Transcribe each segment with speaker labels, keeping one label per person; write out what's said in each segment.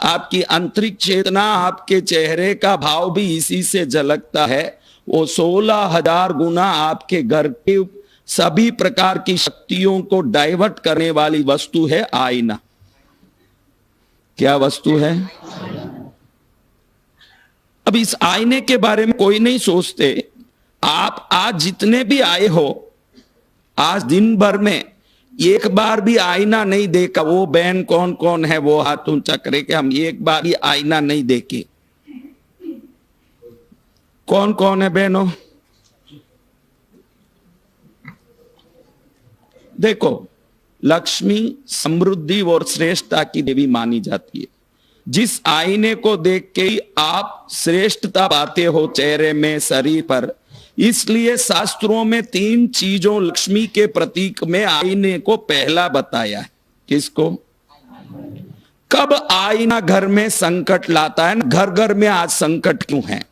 Speaker 1: आपकी आंतरिक चेतना, आपके चेहरे का भाव भी इसी से झलकता है। वो 16,000 गुना आपके घर के सभी प्रकार की शक्तियों को डाइवर्ट करने वाली वस्तु है आईना। क्या वस्तु है? अब इस आईने के बारे में कोई नहीं सोचते। आप आज जितने भी आए हो, आज दिन भर में एक बार भी आईना नहीं देखा। वो बहन कौन कौन है वो हाथ ऊंचा करे कि हम एक बार भी आईना नहीं देखे। कौन कौन है बहनों? देखो, लक्ष्मी समृद्धि और श्रेष्ठता की देवी मानी जाती है। जिस आईने को देख के ही आप श्रेष्ठता पाते हो चेहरे में, शरीर पर, इसलिए शास्त्रों में 3 चीजों लक्ष्मी के प्रतीक में आईने को पहला बताया है। किसको? कब आईना घर में संकट लाता है? घर घर में आज संकट क्यों है?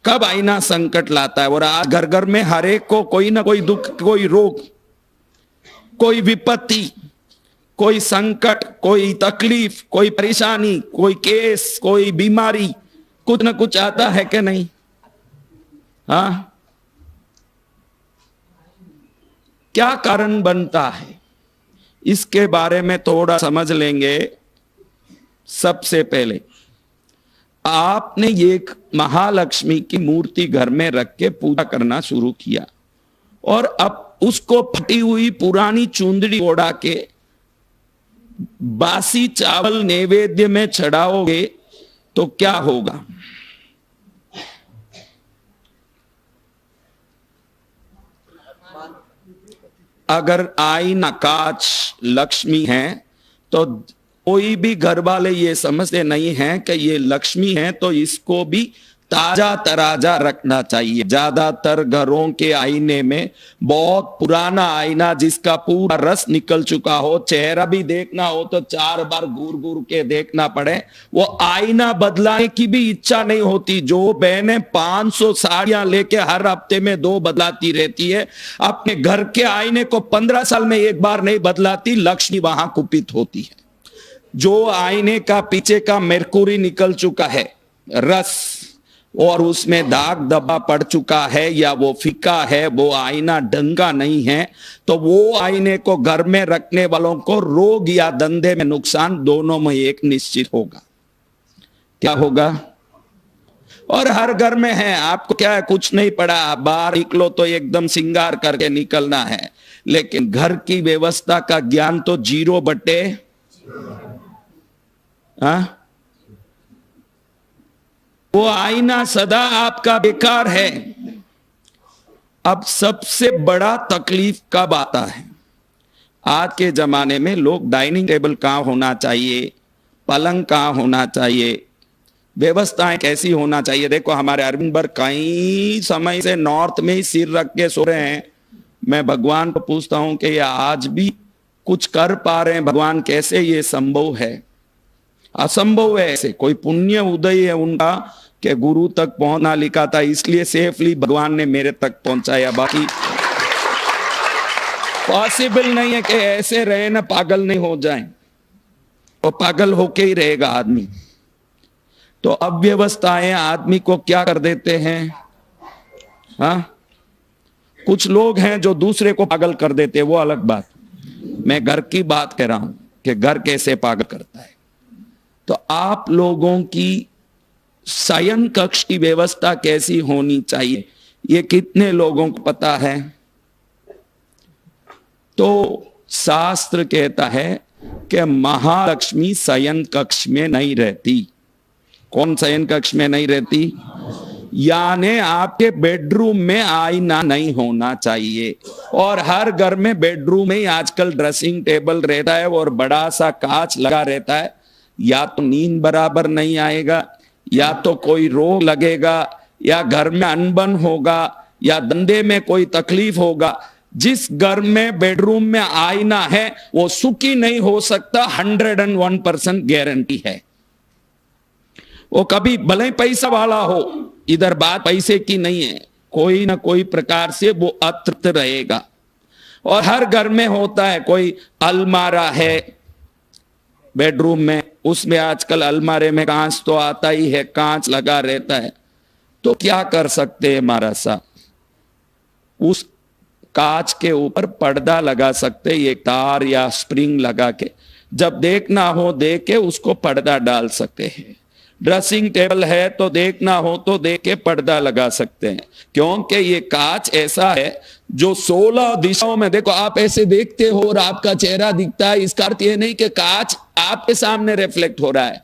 Speaker 1: कब आईना संकट लाता है? और आज घर घर में हर एक को कोई ना कोई दुख, कोई रोग, कोई विपत्ति, कोई संकट, कोई तकलीफ, कोई परेशानी, कोई केस, कोई बीमारी, कुछ ना कुछ आता है कि नहीं? हाँ, क्या कारण बनता है? इसके बारे में थोड़ा समझ लेंगे। सबसे पहले आपने एक महालक्ष्मी की मूर्ति घर में रख के पूजा करना शुरू किया और अब उसको फटी हुई पुरानी चुंदड़ी ओढ़ा के बासी चावल नैवेद्य में चढ़ाओगे तो क्या होगा? अगर आईना कांच लक्ष्मी है तो कोई भी घर वाले ये समझते नहीं हैं कि ये लक्ष्मी है, तो इसको भी ताजा तराजा रखना चाहिए। ज्यादातर घरों के आईने में बहुत पुराना आईना जिसका पूरा रस निकल चुका हो, चेहरा भी देखना हो तो 4 बार घूर घूर के देखना पड़े, वो आईना बदलाने की भी इच्छा नहीं होती। जो बहनें 500 साड़ियां लेके हर हफ्ते में 2 बदलाती रहती है, अपने घर के आईने को 15 साल में एक बार नहीं बदलाती, लक्ष्मी वहां कुपित होती है। जो आईने का पीछे का मेर्कुरी निकल चुका है, रस, और उसमें दाग धब्बा पड़ चुका है या वो फीका है, वो आईना ढंग का नहीं है, तो वो आईने को घर में रखने वालों को रोग या धंधे में नुकसान, दोनों में एक निश्चित होगा। क्या होगा? और हर घर में है। आपको क्या है, कुछ नहीं पड़ा, बाहर निकलो तो एकदम श्रृंगार करके निकलना है, लेकिन घर की व्यवस्था का ज्ञान तो 0/, हाँ? वो आईना सदा आपका बेकार है। अब सबसे बड़ा तकलीफ कब आता है? आज के जमाने में लोग डाइनिंग टेबल कहां होना चाहिए, पलंग कहां होना चाहिए, व्यवस्थाएं कैसी होना चाहिए। देखो, हमारे अरविंद भर कई समय से नॉर्थ में ही सिर रख के सो रहे हैं। मैं भगवान को पूछता हूं कि ये आज भी कुछ कर पा रहे हैं? भगवान, कैसे ये संभव है? असंभव है। ऐसे कोई पुण्य उदय है उनका कि गुरु तक पहुंचना लिखा था, इसलिए सेफली भगवान ने मेरे तक पहुंचाया। बाकी पॉसिबल नहीं है कि ऐसे रहे ना, पागल नहीं हो जाए, और पागल होके ही रहेगा आदमी। तो अव्यवस्थाएं आदमी को क्या कर देते हैं? हाँ, कुछ लोग हैं जो दूसरे को पागल कर देते हैं, वो अलग बात। मैं घर की बात कह रहा हूं कि घर कैसे पागल करता है। तो आप लोगों की शयन कक्ष की व्यवस्था कैसी होनी चाहिए, ये कितने लोगों को पता है? तो शास्त्र कहता है कि महालक्ष्मी शयन कक्ष में नहीं रहती। कौन शयन कक्ष में नहीं रहती? यानी आपके बेडरूम में आईना नहीं होना चाहिए। और हर घर में बेडरूम में आजकल ड्रेसिंग टेबल रहता है और बड़ा सा कांच लगा रहता है। या तो नींद बराबर नहीं आएगा, या तो कोई रोग लगेगा, या घर में अनबन होगा, या धंधे में कोई तकलीफ होगा। जिस घर में बेडरूम में आईना है वो सुखी नहीं हो सकता, 101% गारंटी है। वो कभी भले ही पैसा वाला हो, इधर बात पैसे की नहीं है, कोई ना कोई प्रकार से वो अतृप्त रहेगा। और हर घर में होता है, कोई अलमारा है, बेडरूम में, उसमें आजकल अलमारे में कांच तो आता ही है, कांच लगा रहता है, तो क्या कर सकते हैं महाराज साहब, उस कांच के ऊपर पर्दा लगा सकते, ये तार या स्प्रिंग लगा के, जब देखना हो देख के उसको पर्दा डाल सकते हैं। ड्रेसिंग टेबल है तो देखना हो तो देख के पर्दा लगा सकते हैं, क्योंकि ये कांच ऐसा है जो 16 दिशाओं में, देखो आप ऐसे देखते हो और आपका चेहरा दिखता है, इसका अर्थ ये नहीं कि कांच आपके सामने रिफ्लेक्ट हो रहा है,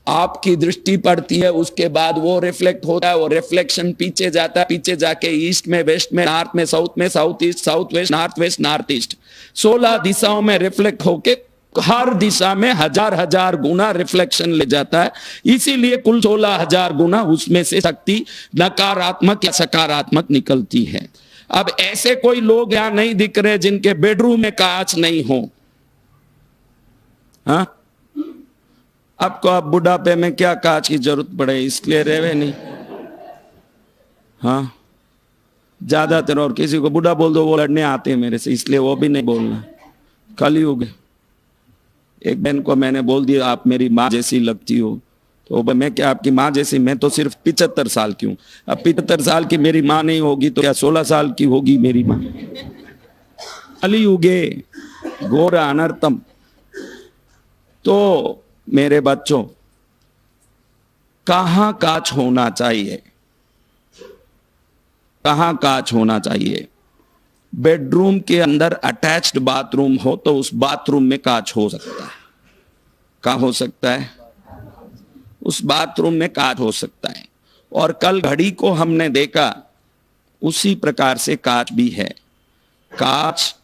Speaker 1: आपकी दृष्टि पड़ती है, उसके बाद वो रिफ्लेक्ट होता है, वो रिफ्लेक्शन पीछे जाता है, पीछे जाके ईस्ट में, वेस्ट में, नॉर्थ में, south east, south west, north east, 16 दिशाओं में रिफ्लेक्ट होके हर दिशा में हजार गुना रिफ्लेक्शन ले जाता है, इसीलिए कुल 16,000 गुना उसमें से शक्ति नकारात्मक या सकारात्मक निकलती है। अब ऐसे कोई लोग यहां नहीं दिख रहे जिनके बेडरूम में कांच नहीं हो। हाँ, आपको अब बुढ़ापे में क्या कांच की जरूरत पड़े, इसलिए रेवे नहीं। हाँ, ज्यादातर, और किसी को बुढ़ा बोल दो वो लड़ने आते हैं मेरे से, इसलिए वो भी नहीं बोलना, कलयुग। एक बहन को मैंने बोल दिया आप मेरी माँ जैसी लगती हो, तो मैं क्या आपकी माँ जैसी, मैं तो सिर्फ 75 साल की हूं, अब 75 साल की मेरी माँ नहीं होगी तो क्या 16 साल की होगी मेरी माँ। कलयुगे घोर अनर्थम। तो मेरे बच्चों, कहां कांच होना चाहिए, कहां कांच होना चाहिए? बेडरूम के अंदर अटैच्ड बाथरूम हो तो उस बाथरूम में कांच हो सकता है। कहां हो सकता है? उस बाथरूम में कांच हो सकता है। और कल घड़ी को हमने देखा, उसी प्रकार से कांच भी है। कांच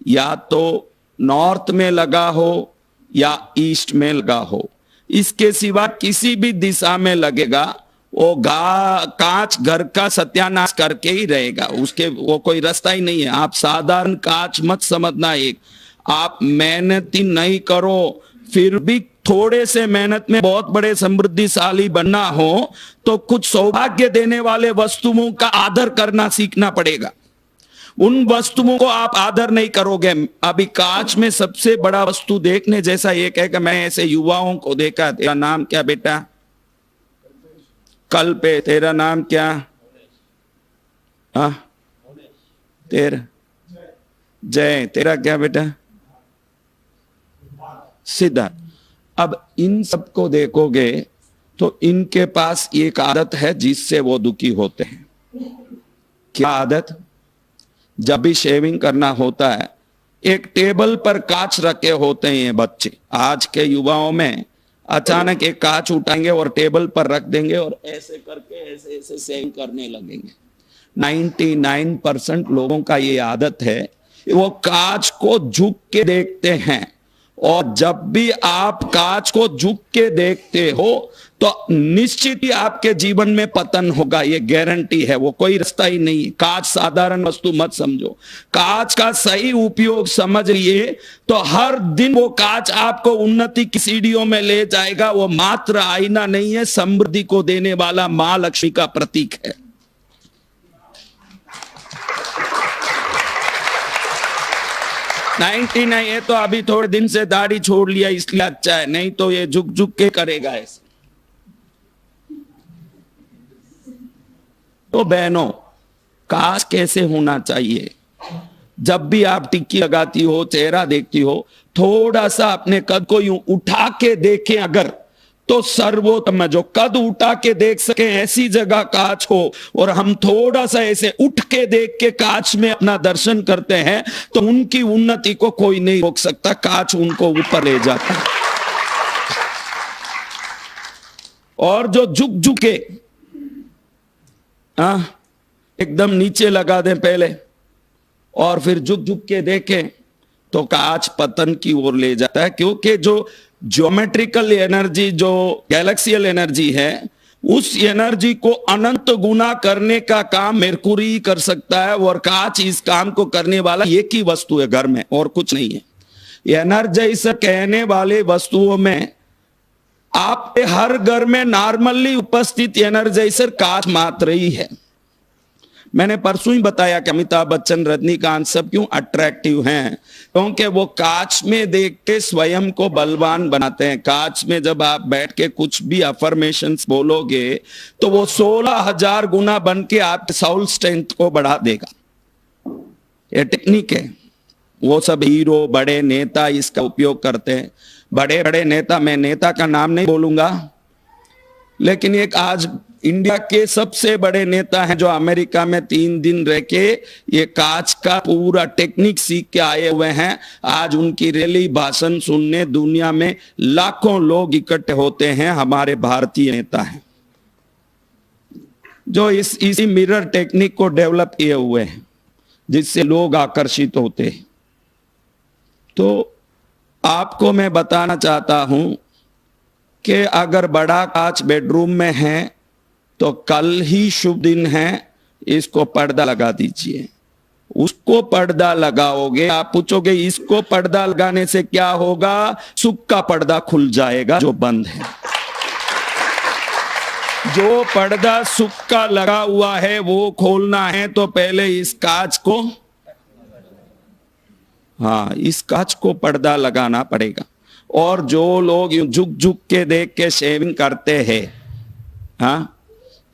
Speaker 1: या तो नॉर्थ में लगा हो या ईस्ट में लगा हो, इसके सिवा किसी भी दिशा में लगेगा वो कांच घर का सत्यानाश करके ही रहेगा, उसके वो कोई रास्ता ही नहीं है। आप साधारण कांच मत समझना, एक आप मेहनत ही नहीं करो, फिर भी थोड़े से मेहनत में बहुत बड़े समृद्धिशाली बनना हो तो कुछ सौभाग्य देने वाले वस्तुओं का आदर करना सीखना पड़ेगा। उन वस्तुओं को आप आदर नहीं करोगे। अभी कांच में सबसे बड़ा वस्तु देखने जैसा एक है कि मैं ऐसे युवाओं को देखा, तेरा नाम क्या बेटा? कल पे, तेरा नाम क्या? हाँ, तेरा जय, तेरा क्या बेटा? सिद्धार्थ। अब इन सबको देखोगे तो इनके पास एक आदत है जिससे वो दुखी होते हैं। क्या आदत? जब भी शेविंग करना होता है, एक टेबल पर कांच रखे होते हैं ये बच्चे। आज के युवाओं में अचानक एक कांच उठाएंगे और टेबल पर रख देंगे और ऐसे करके ऐसे ऐसे शेविंग करने लगेंगे। 99% लोगों का ये आदत है, वो कांच को झुक के देखते हैं, और जब भी आप कांच को झुक के देखते हो तो निश्चित ही आपके जीवन में पतन होगा, ये गारंटी है, वो कोई रास्ता ही नहीं। कांच साधारण वस्तु मत समझो, कांच का सही उपयोग समझ लिए तो हर दिन वो कांच आपको उन्नति की सीढ़ियों में ले जाएगा। वो मात्र आईना नहीं है, समृद्धि को देने वाला मां लक्ष्मी का प्रतीक है। नहीं है तो अभी थोड़े दिन से दाढ़ी छोड़ लिया इसलिए अच्छा है, नहीं तो ये झुक झुक के करेगा ऐसे। तो बहनों, कांच कैसे होना चाहिए? जब भी आप टिक्की लगाती हो, चेहरा देखती हो, थोड़ा सा अपने कद को यूं उठा के देखें अगर, तो सर्वोत्तम है। जो कद उठा के देख सके ऐसी जगह कांच हो, और हम थोड़ा सा ऐसे उठ के देख के कांच में अपना दर्शन करते हैं तो उनकी उन्नति को कोई नहीं रोक सकता, कांच उनको ऊपर ले जाता है। और जो झुक झुके एकदम नीचे लगा दें पहले और फिर झुक झुक के देखें तो कांच पतन की ओर ले जाता है, क्योंकि जो ज्योमेट्रिकल एनर्जी, जो गैलेक्सियल एनर्जी है, उस एनर्जी को अनंत गुना करने का काम मेरकुरी कर सकता है, और कांच इस काम को करने वाला एक ही वस्तु है घर में, और कुछ नहीं है। एनर्जाइजर कहने वाले वस्तुओं में आपके हर घर में नॉर्मली उपस्थित एनर्जाइजर कांच मात्र ही है। मैंने परसों ही बताया कि अमिताभ बच्चन, रजनीकांत सब क्यों अट्रैक्टिव हैं, क्योंकि वो कांच में देख के स्वयं को बलवान बनाते हैं। कांच में जब आप बैठ के कुछ भी अफर्मेशंस बोलोगे तो वो 16,000 गुना बन के आपके साउल स्ट्रेंथ को बढ़ा देगा। ये टेक्निक है। वो सब हीरो, बड़े नेता इसका उपयोग करते हैं। बड़े बड़े नेता, मैं नेता का नाम नहीं बोलूंगा, लेकिन एक आज इंडिया के सबसे बड़े नेता हैं जो अमेरिका में 3 दिन रह के ये कांच का पूरा टेक्निक सीख के आए हुए हैं। आज उनकी रैली, भाषण सुनने दुनिया में लाखों लोग इकट्ठे होते हैं। हमारे भारतीय नेता हैं जो इसी मिरर टेक्निक को डेवलप किए हुए हैं, जिससे लोग आकर्षित होते हैं। तो आपको मैं बताना चाहता हूं कि अगर बड़ा कांच बेडरूम में है तो कल ही शुभ दिन है, इसको पर्दा लगा दीजिए। उसको पर्दा लगाओगे, आप पूछोगे इसको पर्दा लगाने से क्या होगा? सुख का पर्दा खुल जाएगा जो बंद है। जो पर्दा सुख का लगा हुआ है वो खोलना है तो पहले इस कांच को, हाँ, इस कांच को पर्दा लगाना पड़ेगा। और जो लोग झुक झुक के देख के शेविंग करते हैं, हाँ,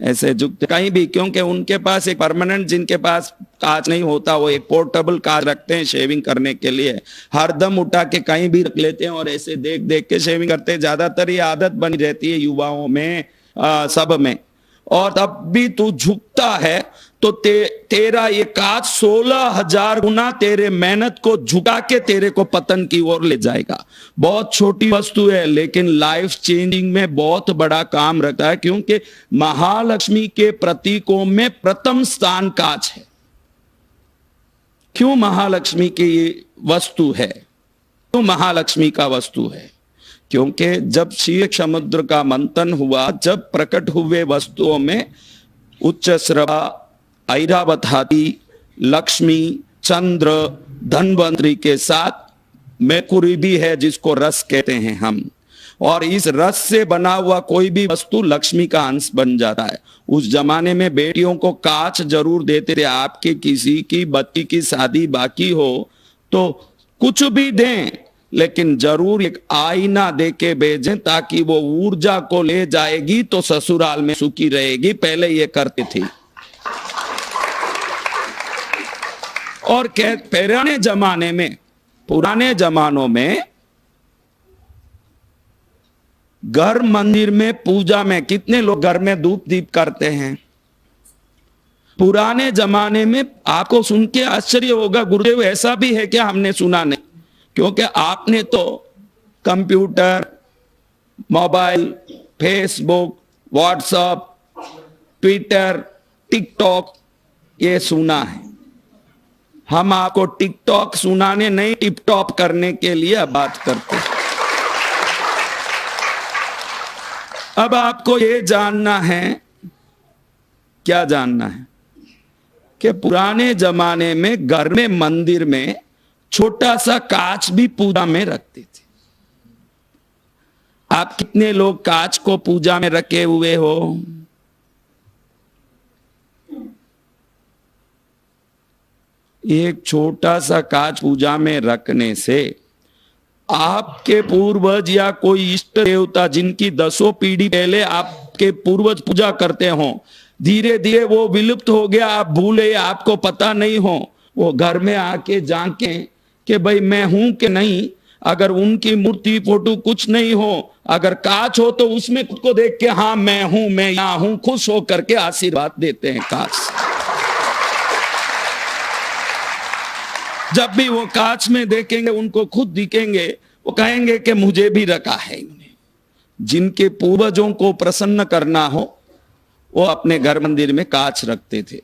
Speaker 1: ऐसे झुकते कहीं भी, क्योंकि उनके पास एक परमानेंट, जिनके पास कांच नहीं होता वो एक पोर्टेबल कांच रखते हैं शेविंग करने के लिए। हरदम उठा के कहीं भी रख लेते हैं और ऐसे देख देख के शेविंग करते हैं। ज्यादातर ये आदत बनी रहती है युवाओं में, सब में। और तब भी तू झुकता है तो तेरा ये कांच 16,000 गुना तेरे मेहनत को झुका के तेरे को पतन की ओर ले जाएगा। बहुत छोटी वस्तु है लेकिन लाइफ चेंजिंग में बहुत बड़ा काम रखता है, क्योंकि महालक्ष्मी के प्रतीकों में प्रथम स्थान कांच है। क्यों महालक्ष्मी की वस्तु है? क्यों महालक्ष्मी का वस्तु है? क्योंकि जब क्षीर समुद्र का मंथन हुआ, जब प्रकट हुए वस्तुओं में उच्च श्रवा, ऐरावत हाथी, लक्ष्मी, चंद्र, धनवंतरी के साथ मैकुरी भी है जिसको रस कहते हैं हम। और इस रस से बना हुआ कोई भी वस्तु लक्ष्मी का अंश बन जाता है। उस जमाने में बेटियों को कांच जरूर देते थे। आपके किसी की बच्ची की शादी बाकी हो तो कुछ भी दें, लेकिन जरूर एक आईना दे के भेजें ताकि वो ऊर्जा को ले जाएगी तो ससुराल में सुखी रहेगी। पहले ये करते थे। और पुराने जमानों में घर मंदिर में पूजा में कितने लोग घर में धूप दीप करते हैं? पुराने जमाने में आपको सुन के आश्चर्य होगा, गुरुदेव ऐसा भी है क्या? हमने सुना नहीं, क्योंकि आपने तो computer, mobile, Facebook, WhatsApp, Twitter, TikTok ये सुना है। हम आपको टिकटॉक सुनाने नहीं, टिप टॉप करने के लिए बात करते हैं। अब आपको ये जानना है, क्या जानना है? कि पुराने जमाने में घर में, मंदिर में छोटा सा कांच भी पूजा में रखते थे। आप कितने लोग कांच को पूजा में रखे हुए हो? एक छोटा सा कांच पूजा में रखने से आपके पूर्वज या कोई इष्ट देवता जिनकी 10 पीढ़ी पहले आपके पूर्वज पूजा करते हो, धीरे धीरे वो विलुप्त हो गया, आप भूले, आपको पता नहीं हो, वो घर में आके झांके कि भाई मैं हूं कि नहीं। अगर उनकी मूर्ति, फोटो कुछ नहीं हो, अगर कांच हो तो उसमें खुद को देख के हाँ मैं हूं, मैं यहां हूं, खुश हो करके आशीर्वाद देते हैं कांच। जब भी वो कांच में देखेंगे, उनको खुद दिखेंगे, वो कहेंगे कि मुझे भी रखा है इन्होंने। जिनके पूर्वजों को प्रसन्न करना हो वो अपने घर मंदिर में कांच रखते थे।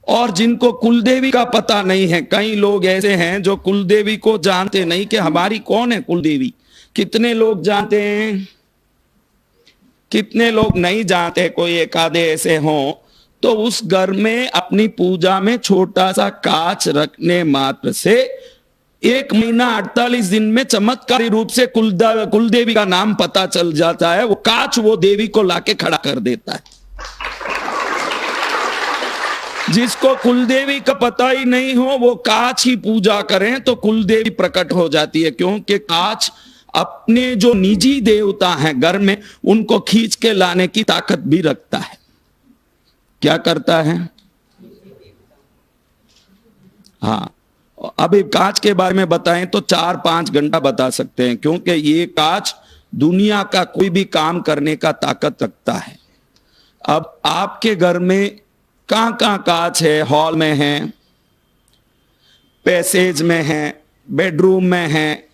Speaker 1: और जिनको कुलदेवी का पता नहीं है, कई लोग ऐसे हैं जो कुलदेवी को जानते नहीं कि हमारी कौन है कुलदेवी। कितने लोग जानते हैं, कितने लोग नहीं जानते। कोई एक आधे ऐसे हों तो उस घर में अपनी पूजा में छोटा सा कांच रखने मात्र से 1 महीना 48 दिन में चमत्कारी रूप से कुलदेवी का नाम पता चल जाता है। वो कांच वो देवी को लाके खड़ा कर देता है। जिसको कुलदेवी का पता ही नहीं हो वो कांच की पूजा करें तो कुलदेवी प्रकट हो जाती है, क्योंकि कांच अपने जो निजी देवता हैं घर में उनको खींच के लाने की ताकत भी रखता है। क्या करता है? हाँ, अभी कांच के बारे में बताएं तो 4-5 घंटा बता सकते हैं, क्योंकि ये कांच दुनिया का कोई भी काम करने का ताकत रखता है। अब आपके घर में कहां कहां कांच है? हॉल में है, पैसेज में है, बेडरूम में है,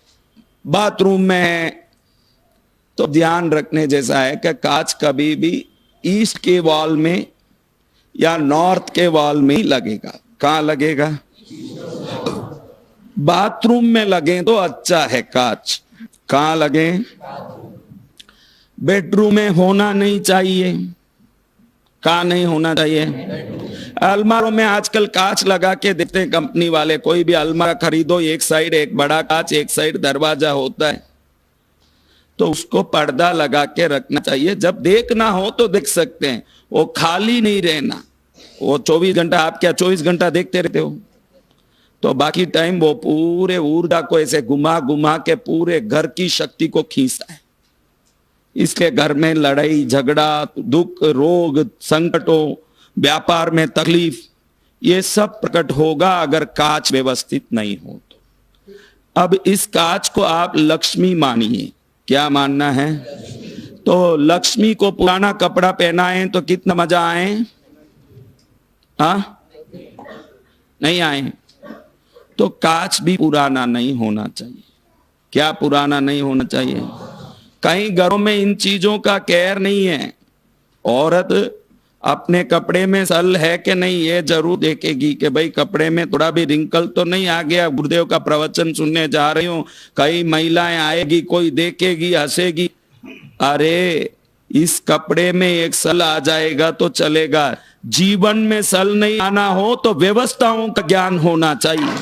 Speaker 1: बाथरूम में है। तो ध्यान रखने जैसा है कि कांच कभी भी ईस्ट के वॉल में या नॉर्थ के वॉल में ही लगेगा। कहां लगेगा? बाथरूम में लगे तो अच्छा है कांच। कहां लगे? बेडरूम में होना नहीं चाहिए। कहां नहीं होना चाहिए? अलमारों में आजकल कांच लगा के देते हैं कंपनी वाले। कोई भी अलमारा खरीदो, एक साइड एक बड़ा कांच, एक साइड दरवाजा होता है, तो उसको पर्दा लगा के रखना चाहिए। जब देखना हो तो देख सकते हैं, वो खाली नहीं रहना। वो 24 घंटा, आप क्या 24 घंटा देखते रहते हो? तो बाकी टाइम वो पूरे ऊर्जा को ऐसे घुमा घुमा के पूरे घर की शक्ति को खींचता है। इसलिए घर में लड़ाई झगड़ा, दुख, रोग, संकटों, व्यापार में तकलीफ, ये सब प्रकट होगा अगर कांच व्यवस्थित नहीं हो तो। अब इस कांच को आप लक्ष्मी मानिए। क्या मानना है? तो लक्ष्मी को पुराना कपड़ा पहनाए तो कितना मजा आए? नहीं आए। तो कांच भी पुराना नहीं होना चाहिए। क्या पुराना नहीं होना चाहिए? कई घरों में इन चीजों का केयर नहीं है। औरत अपने कपड़े में सल है कि नहीं ये जरूर देखेगी कि भाई कपड़े में थोड़ा भी रिंकल तो नहीं आ गया। गुरुदेव का प्रवचन सुनने जा रही हूं, कई महिलाएं आएगी, कोई देखेगी, हंसेगी। अरे इस कपड़े में एक सल आ जाएगा तो चलेगा। जीवन में सल नहीं आना हो तो व्यवस्थाओं का ज्ञान होना चाहिए।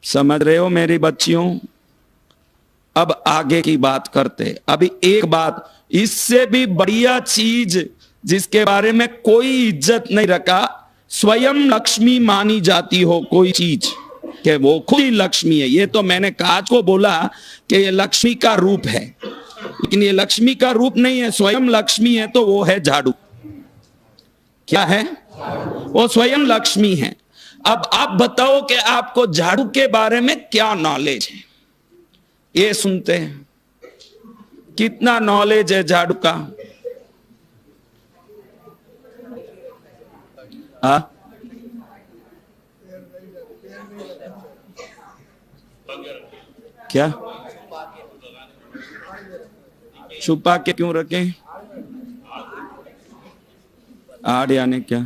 Speaker 1: समझ रहे हो मेरी बच्चियों? अब आगे की बात करते। अभी एक बात इससे भी बढ़िया चीज जिसके बारे में कोई इज्जत नहीं रखा, स्वयं लक्ष्मी मानी जाती हो कोई चीज, कि वो खुद ही लक्ष्मी है। ये तो मैंने कांच को बोला कि ये लक्ष्मी का रूप है, लेकिन ये लक्ष्मी का रूप नहीं है, स्वयं लक्ष्मी है। तो वो है झाड़ू। क्या है? वो स्वयं लक्ष्मी है। अब आप बताओ कि आपको झाड़ू के बारे में क्या नॉलेज है? ये सुनते हैं, कितना नॉलेज है झाड़ू का? क्या छुपा के क्यों रखें? आड़ यानी क्या?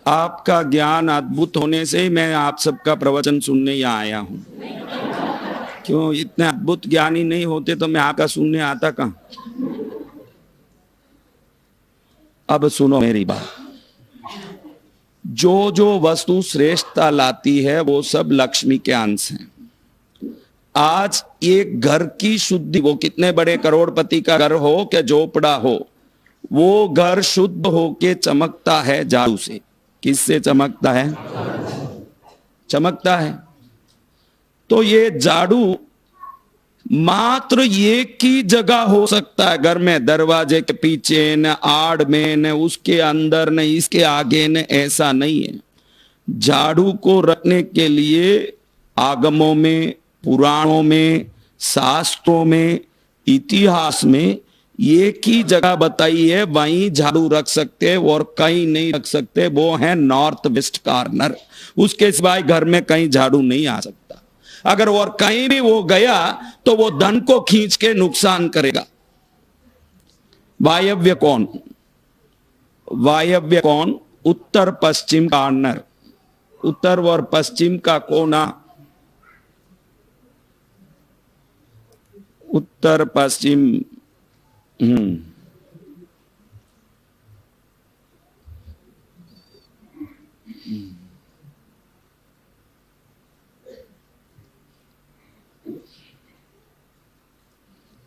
Speaker 1: आपका ज्ञान अद्भुत होने से ही मैं आप सबका प्रवचन सुनने यहाँ आया हूं। क्यों? इतने अद्भुत ज्ञानी नहीं होते तो मैं आपका सुनने आता कहां? अब सुनो मेरी बात। जो जो वस्तु श्रेष्ठता लाती है वो सब लक्ष्मी के अंश हैं। आज एक घर की शुद्धि, वो कितने बड़े करोड़पति का घर हो कि झोपड़ा हो, वो घर शुद्ध होके चमकता है झाड़ू से। किससे चमकता है? चमकता है। तो ये झाड़ू मात्र एक ही जगह हो सकता है घर में, दरवाजे के पीछे, न आड़ में, न उसके अंदर, न इसके आगे, न ऐसा नहीं है। झाड़ू को रखने के लिए आगमों में, पुराणों में, शास्त्रों में, इतिहास में एक ही जगह बताई है, वहीं झाड़ू रख सकते हैं और कहीं नहीं रख सकते। वो है नॉर्थ वेस्ट कॉर्नर। उसके सिवाय घर में कहीं झाड़ू नहीं आ सकता। अगर और कहीं भी वो गया तो वो धन को खींच के नुकसान करेगा। वायव्य कौन? वायव्य कौन? उत्तर पश्चिम कॉर्नर, उत्तर और पश्चिम का कोना, उत्तर पश्चिम।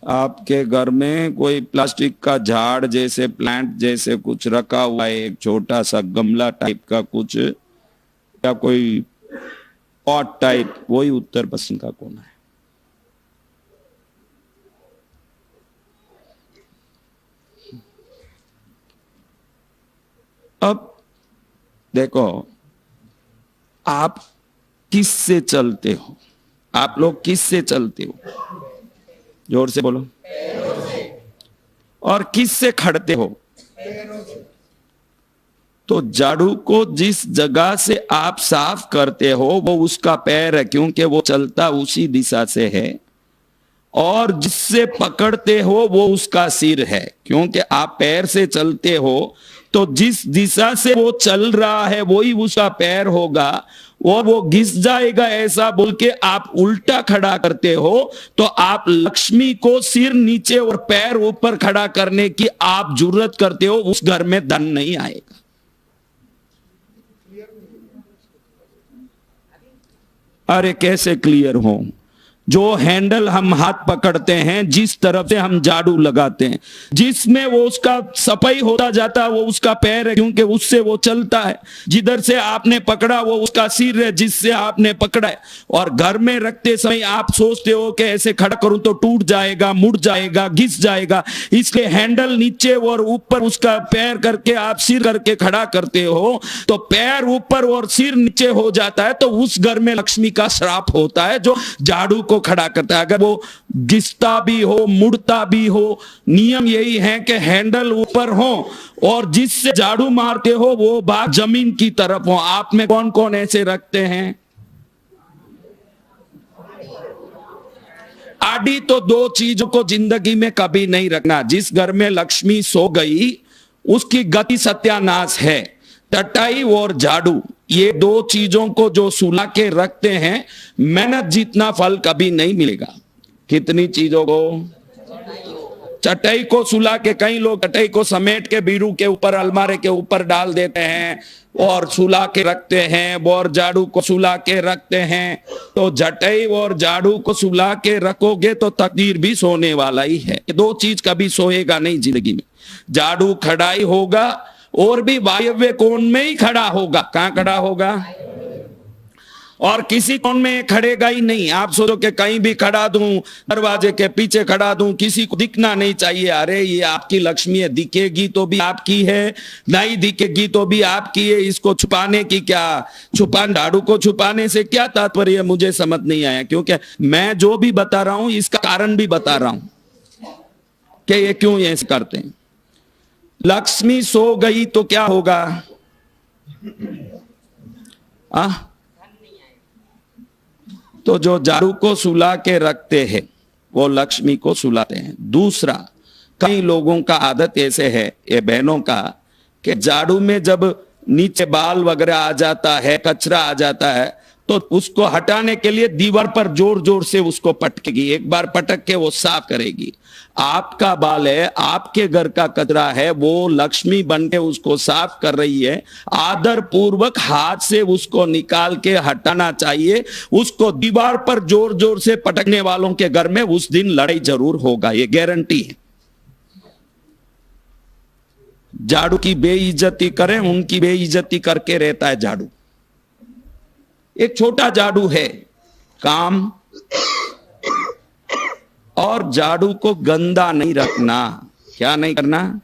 Speaker 1: आपके घर में कोई प्लास्टिक का झाड़ जैसे प्लांट जैसे कुछ रखा हुआ है, एक छोटा सा गमला टाइप का कुछ, या कोई पॉट टाइप, वही उत्तर पश्चिम का कोना है। अब देखो, आप किस से चलते हो? आप लोग किस से चलते हो? जोर से बोलो। और किस से खड़ते हो? तो झाड़ू को जिस जगह से आप साफ करते हो वो उसका पैर है, क्योंकि वो चलता उसी दिशा से है। और जिससे पकड़ते हो वो उसका सिर है, क्योंकि आप पैर से चलते हो तो जिस दिशा से वो चल रहा है वही उसका पैर होगा, और वो घिस जाएगा ऐसा बोल के आप उल्टा खड़ा करते हो, तो आप लक्ष्मी को सिर नीचे और पैर ऊपर खड़ा करने की आप जुर्रत करते हो, उस घर में धन नहीं आएगा। अरे कैसे क्लियर हो? जो हैंडल हम हाथ पकड़ते हैं, जिस तरफ से हम झाड़ू लगाते हैं, जिसमें वो उसका सफाई होता जाता है वो उसका पैर है, क्योंकि उससे वो चलता है। जिधर से आपने पकड़ा वो उसका सिर है, जिससे आपने पकड़ा है। और घर में रखते समय आप सोचते हो कि ऐसे खड़ा करूं तो टूट जाएगा, मुड़ जाएगा, घिस जाएगा, इसलिए हैंडल नीचे और ऊपर उसका पैर करके आप सिर करके खड़ा करते हो, तो पैर ऊपर और सिर नीचे हो जाता है, तो उस घर में लक्ष्मी का श्राप होता है जो झाड़ू को खड़ा करता है। अगर वो घिसता भी हो, मुड़ता भी हो, नियम यही है कि हैंडल ऊपर हो और जिससे झाड़ू मारते हो वो भाग जमीन की तरफ हो। आप में कौन कौन ऐसे रखते हैं? आड़ी तो दो चीजों को जिंदगी में कभी नहीं रखना। जिस घर में लक्ष्मी सो गई उसकी गति सत्यानाश है। टटाई और झाड़ू, ये दो चीजों को जो सुला के रखते हैं, मेहनत जितना फल कभी नहीं मिलेगा। कितनी चीजों को? चटाई को सुला के, कई लोग चटाई को समेट के बीरू के ऊपर, अलमारे के ऊपर डाल देते हैं और सुला के रखते हैं, और झाड़ू को सुला के रखते हैं। तो चटाई और झाड़ू को सुला के रखोगे तो तकदीर भी सोने वाला ही है। दो चीज कभी सोएगा नहीं जिंदगी में। झाड़ू खड़ाई होगा और भी वायव्य कोण में ही खड़ा होगा। कहां खड़ा होगा? और किसी कोण में खड़ेगा ही नहीं। आप सोचो कि कहीं भी खड़ा दूं, दरवाजे के पीछे खड़ा दूं, किसी को दिखना नहीं चाहिए। अरे ये आपकी लक्ष्मी है, दिखेगी तो भी आपकी है, नहीं दिखेगी तो भी आपकी है। इसको छुपाने की क्या, झाड़ू को छुपाने से क्या तात्पर्य है? मुझे समझ नहीं आया, क्योंकि मैं जो भी बता रहा हूं इसका कारण भी बता रहा हूं कि ये क्यों ऐसे करते हैं। लक्ष्मी सो गई तो क्या होगा? तो जो झाड़ू को सुला के रखते हैं वो लक्ष्मी को सुलाते हैं। दूसरा, कई लोगों का आदत ऐसे है, ये बहनों का, कि झाड़ू में जब नीचे बाल वगैरह आ जाता है, कचरा आ जाता है, तो उसको हटाने के लिए दीवार पर जोर जोर से उसको पटकेगी। एक बार पटक के वो साफ करेगी। आपका बाल है, आपके घर का कचरा है, वो लक्ष्मी बन के उसको साफ कर रही है। आदर पूर्वक हाथ से उसको निकाल के हटाना चाहिए। उसको दीवार पर जोर जोर से पटकने वालों के घर में उस दिन लड़ाई जरूर होगा, ये गारंटी है। झाड़ू की बेइज्जती करें, उनकी बेइज्जती करके रहता है झाड़ू। एक छोटा झाड़ू है काम, और झाड़ू को गंदा नहीं रखना। क्या नहीं करना?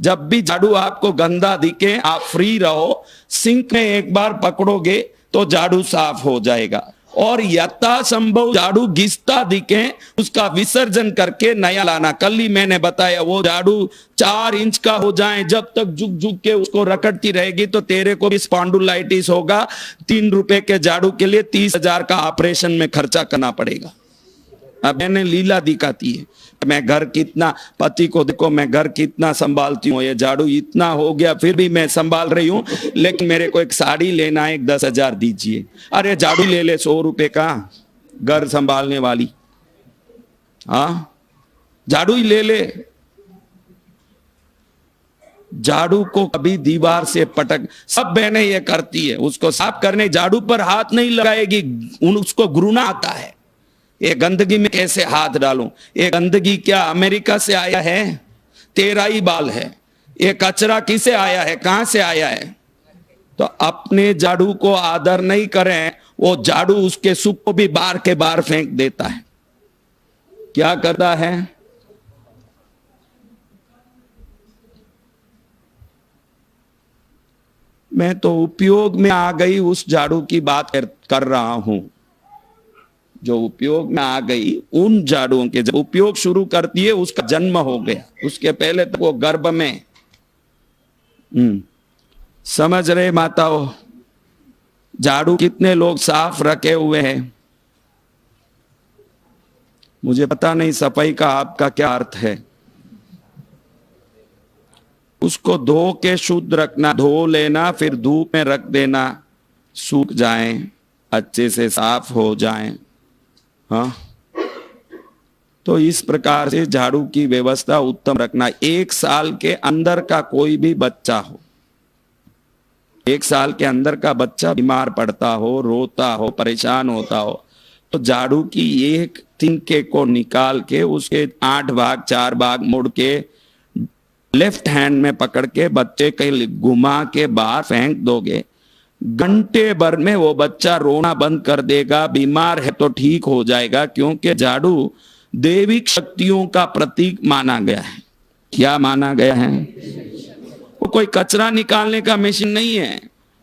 Speaker 1: जब भी झाड़ू आपको गंदा दिखे, आप फ्री रहो, सिंक में एक बार पकड़ोगे तो झाड़ू साफ हो जाएगा। और यथासंभव झाड़ू घिसता दिखे उसका विसर्जन करके नया लाना। कल ही मैंने बताया, वो झाड़ू 4 इंच का हो जाए, जब तक झुक झुक के उसको रगड़ती रहेगी तो तेरे को भी स्पॉन्डिलाइटिस होगा। 3 रुपए के झाड़ू के लिए 30,000 का ऑपरेशन में खर्चा करना पड़ेगा। अब मैंने लीला दिखाती है, मैं घर कितना, पति को देखो मैं घर कितना संभालती हूँ, ये झाड़ू इतना हो गया फिर भी मैं संभाल रही हूँ, लेकिन मेरे को एक साड़ी लेना है, 10,000 दीजिए। अरे झाड़ू ले ले 100 रुपए का, घर संभालने वाली। हाँ, झाड़ू ही ले ले। झाड़ू को कभी दीवार से पटक, सब बहनें ये करती है, उसको साफ करने झाड़ू पर हाथ नहीं लगाएगी, उसको घृणा आता है। ये गंदगी में कैसे हाथ डालूं? ये गंदगी क्या अमेरिका से आया है? तेरा ही बाल है। ये कचरा किसे आया है? कहां से आया है? तो अपने झाड़ू को आदर नहीं करें, वो झाड़ू उसके सुख को भी बाहर के बाहर फेंक देता है। क्या करता है? मैं तो उपयोग में आ गई उस झाड़ू की बात कर रहा हूं, जो उपयोग में आ गई उन झाड़ुओं के। जब उपयोग शुरू करती है उसका जन्म हो गया, उसके पहले तो वो गर्भ में। समझ रहे माताओं? झाड़ू कितने लोग साफ रखे हुए हैं? मुझे पता नहीं सफाई का आपका क्या अर्थ है। उसको धो के शुद्ध रखना, धो लेना, फिर धूप में रख देना, सूख जाएं, अच्छे से साफ हो जाएं। हाँ, तो इस प्रकार से झाड़ू की व्यवस्था उत्तम रखना। 1 साल के अंदर का कोई भी बच्चा हो, 1 साल के अंदर का बच्चा बीमार पड़ता हो, रोता हो, परेशान होता हो, तो झाड़ू की एक तिनके को निकाल के उसके 8 भाग 4 भाग मोड़ के लेफ्ट हैंड में पकड़ के बच्चे के घुमा के बाहर फेंक दोगे, घंटे भर में वो बच्चा रोना बंद कर देगा। बीमार है तो ठीक हो जाएगा, क्योंकि झाड़ू दैविक शक्तियों का प्रतीक माना गया है। क्या माना गया है? वो कोई कचरा निकालने का मशीन नहीं है,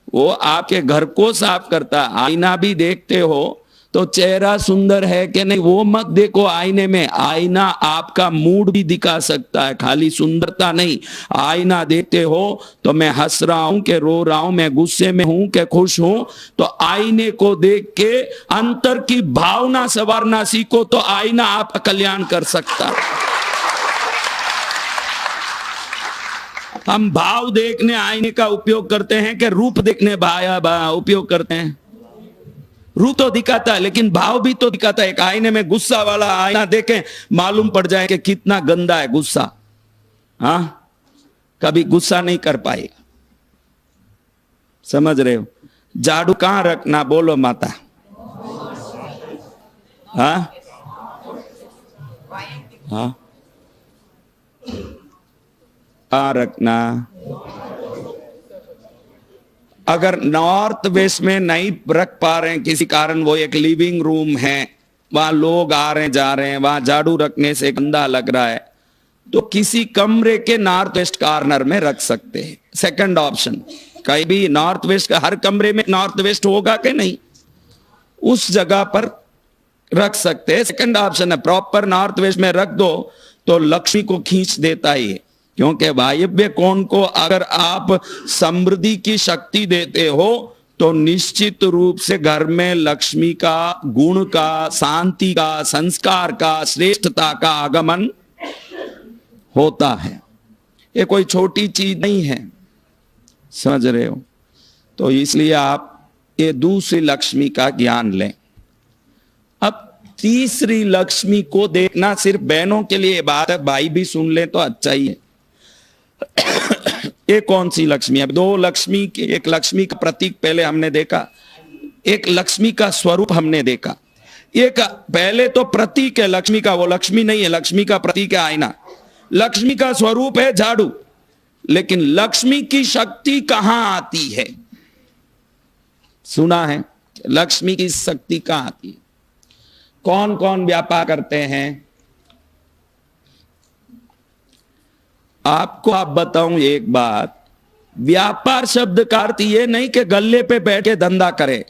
Speaker 1: वो आपके घर को साफ करता। आईना भी देखते हो तो चेहरा सुंदर है कि नहीं वो मत देखो आईने में। आईना आपका मूड भी दिखा सकता है, खाली सुंदरता नहीं। आईना देखते हो तो मैं हंस रहा हूं कि रो रहा हूं, मैं गुस्से में हूं कि खुश हूं, तो आईने को देख के अंतर की भावना संवारना सीखो, तो आईना आपका कल्याण कर सकता है। हम भाव देखने आईने का उपयोग करते हैं कि रूप देखने उपयोग करते हैं? रूप तो दिखाता है लेकिन भाव भी तो दिखाता है। एक आईने में गुस्सा वाला आईना देखें, मालूम पड़ जाए कि कितना गंदा है गुस्सा। हाँ, कभी गुस्सा नहीं कर पाएगा। समझ रहे हो? झाड़ू कहां रखना बोलो माता? हाँ हाँ, कहां रखना? अगर नॉर्थ वेस्ट में नहीं रख पा रहे हैं किसी कारण, वो एक लिविंग रूम है, वहां लोग आ रहे जा रहे हैं, वहां झाड़ू रखने से गंदा लग रहा है, तो किसी कमरे के नॉर्थ वेस्ट कॉर्नर में रख सकते हैं। सेकंड ऑप्शन, कहीं भी नॉर्थ वेस्ट का हर कमरे में नॉर्थ वेस्ट होगा कि नहीं, उस जगह पर रख सकते हैं। सेकंड ऑप्शन है प्रॉपर नॉर्थ वेस्ट में रख दो तो लक्ष्मी को खींच देता है, क्योंकि वायव्य कोण को अगर आप समृद्धि की शक्ति देते हो तो निश्चित रूप से घर में लक्ष्मी का, गुण का, शांति का, संस्कार का, श्रेष्ठता का आगमन होता है। ये कोई छोटी चीज नहीं है, समझ रहे हो? तो इसलिए आप ये दूसरी लक्ष्मी का ज्ञान लें। अब तीसरी लक्ष्मी को देखना सिर्फ बहनों के लिए बात है, भाई भी सुन ले तो अच्छा ही है। ये कौन सी लक्ष्मी है? 2 लक्ष्मी के, एक लक्ष्मी का प्रतीक पहले हमने देखा, एक लक्ष्मी का स्वरूप हमने देखा। एक पहले तो प्रतीक है लक्ष्मी का, वो लक्ष्मी नहीं है, लक्ष्मी का प्रतीक है आईना। लक्ष्मी का स्वरूप है झाड़ू, लेकिन लक्ष्मी की शक्ति कहां आती है? सुना है लक्ष्मी की शक्ति कहां आती है? कौन कौन व्यापार करते हैं? आपको आप बताऊं एक बात, व्यापार शब्द का अर्थ ये नहीं कि गल्ले पे बैठ के धंधा करें।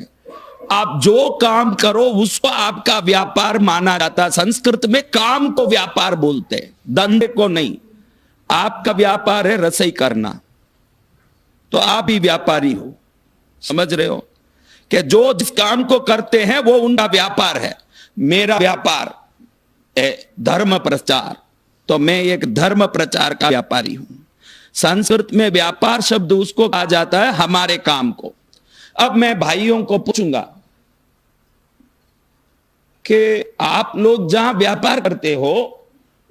Speaker 1: आप जो काम करो उसको आपका व्यापार माना जाता है। संस्कृत में काम को व्यापार बोलते हैं, धंधे को नहीं। आपका व्यापार है रसोई करना, तो आप ही व्यापारी हो। समझ रहे हो कि जो जिस काम को करते हैं वो उनका व्यापार है। मेरा व्यापार है धर्म प्रचार, तो मैं एक धर्म प्रचार का व्यापारी हूं। संस्कृत में व्यापार शब्द उसको कहा जाता है हमारे काम को। अब मैं भाइयों को पूछूंगा कि आप लोग जहां व्यापार करते हो